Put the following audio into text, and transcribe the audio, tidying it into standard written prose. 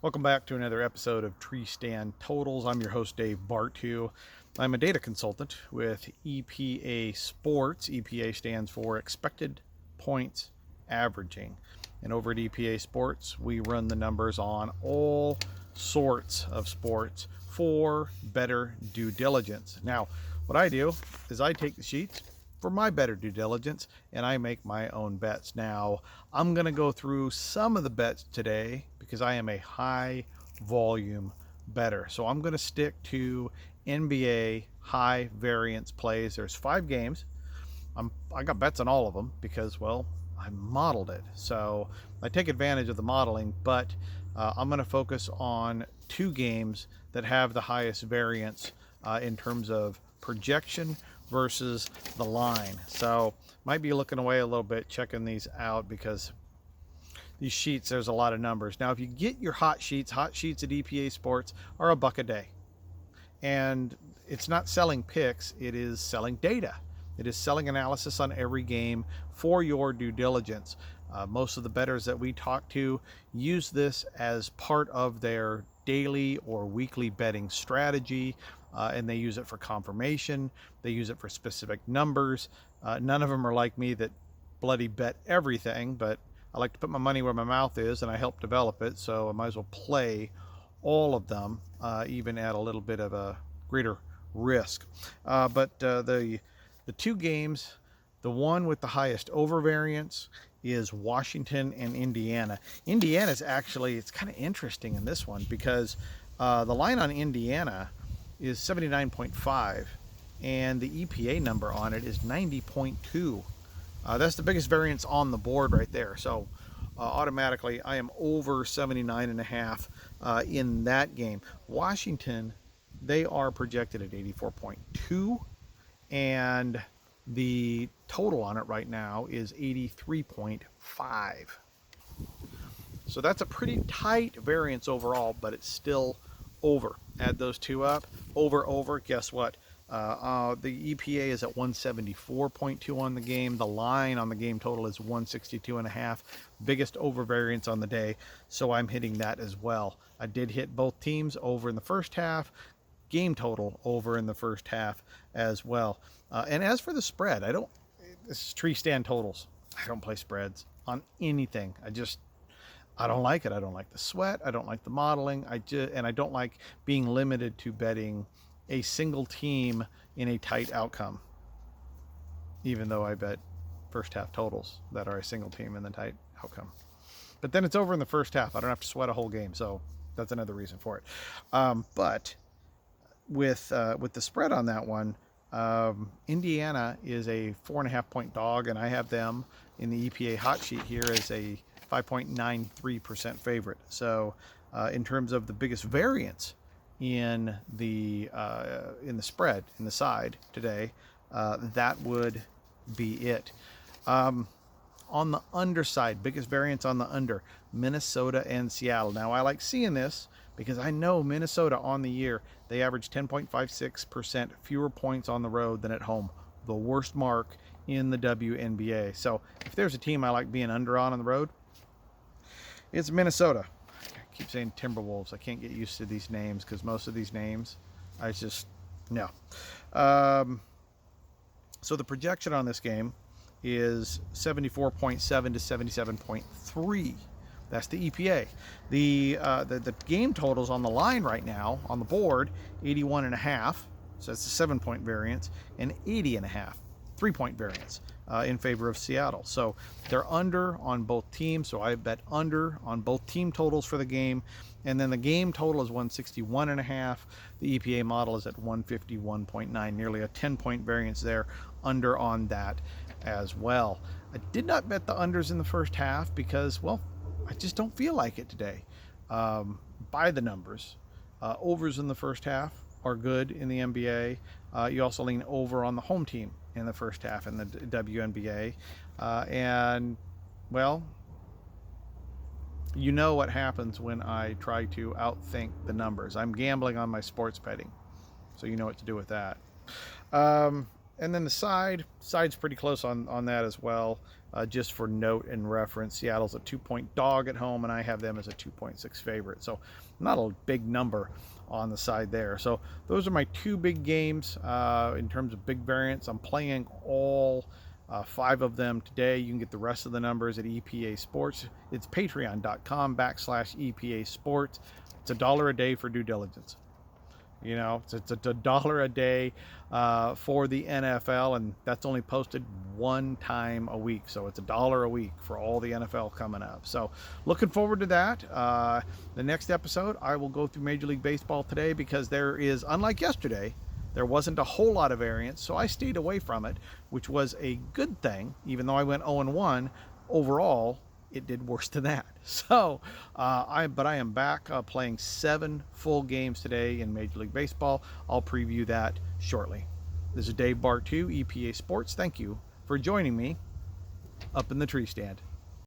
Welcome back to another episode of Tree Stand Totals. I'm your host, Dave Bartoo. I'm a data consultant with EPA Sports. EPA stands for Expected Points Averaging. And over at EPA Sports, we run the numbers on all sorts of sports for better due diligence. Now, what I do is I take the sheets for my better due diligence and I make my own bets. Now, I'm going to go through some of the bets today because I am a high volume bettor. So I'm going to stick to NBA high variance plays. There's 5 games. I got bets on all of them because, well, I modeled it. So I take advantage of the modeling, but I'm going to focus on 2 games that have the highest variance in terms of projection versus the line. So might be looking away a little bit checking these out because these sheets, there's a lot of numbers. Now, if you get your hot sheets at EPA Sports are $1 a day. And it's not selling picks, it is selling data. It is selling analysis on every game for your due diligence. Most of the bettors that we talk to use this as part of their daily or weekly betting strategy, and they use it for confirmation. They use it for specific numbers. None of them are like me that bloody bet everything, but I like to put my money where my mouth is, and I help develop it, so I might as well play all of them, even at a little bit of a greater risk. But the 2 games, the one with the highest overvariance is Washington and Indiana. Indiana's actually, it's kind of interesting in this one because the line on Indiana is 79.5 and the EPA number on it is 90.2. That's the biggest variance on the board right there. So automatically I am over 79.5 in that game. Washington, they are projected at 84.2 and the total on it right now is 83.5. So that's a pretty tight variance overall, but it's still over. Add those 2 up, over, guess what? The EPA is at 174.2 on the game. The line on the game total is 162.5. Biggest overvariance on the day, so I'm hitting that as well. I did hit both teams over in the first half. Game total over in the first half as well. And as for the spread, this is Tree Stand Totals. I don't play spreads on anything. I don't like it. I don't like the sweat. I don't like the modeling. And I don't like being limited to betting a single team in a tight outcome, even though I bet first half totals that are a single team in the tight outcome. But then it's over in the first half. I don't have to sweat a whole game, so that's another reason for it. But with the spread on that one, Indiana is a 4.5 point dog, and I have them in the EPA hot sheet here as a 5.93% favorite. So in terms of the biggest variance in the spread, in the side today, that would be it. On the underside, biggest variance on the under, Minnesota and Seattle. Now, I like seeing this because I know Minnesota on the year, they average 10.56% fewer points on the road than at home, the worst mark in the WNBA. So if there's a team I like being under on the road, it's Minnesota. I keep saying Timberwolves. I can't get used to these names because most of these names, no. So the projection on this game is 74.7 to 77.3. That's the EPA. The game totals on the line right now on the board, 81.5. So that's a 7-point variance, and 80.5, 3-point variance in favor of Seattle. So they're under on both teams. So I bet under on both team totals for the game. And then the game total is 161.5. The EPA model is at 151.9, nearly a 10-point variance there, under on that as well. I did not bet the unders in the first half because, well, I just don't feel like it today. By the numbers, overs in the first half are good in the NBA. You also lean over on the home team in the first half in the WNBA. And, well, you know what happens when I try to outthink the numbers. I'm gambling on my sports betting, so you know what to do with that. And then the side's pretty close on that as well. Just for note and reference, Seattle's a 2-point dog at home, and I have them as a 2.6 favorite. So not a big number on the side there. So those are my two big games in terms of big variance. I'm playing all 5 of them today. You can get the rest of the numbers at EPA Sports. It's patreon.com/EPA Sports. It's $1 a day for due diligence. You know, it's $1 a day for the NFL, and that's only posted one time a week. So it's $1 a week for all the NFL coming up. So looking forward to that. The next episode, I will go through Major League Baseball today because there is, unlike yesterday, there wasn't a whole lot of variance. So I stayed away from it, which was a good thing, even though I went 0-1 overall. It did worse than that. So, I am back playing 7 full games today in Major League Baseball. I'll preview that shortly. This is Dave Bartoo, EPA Sports. Thank you for joining me up in the tree stand.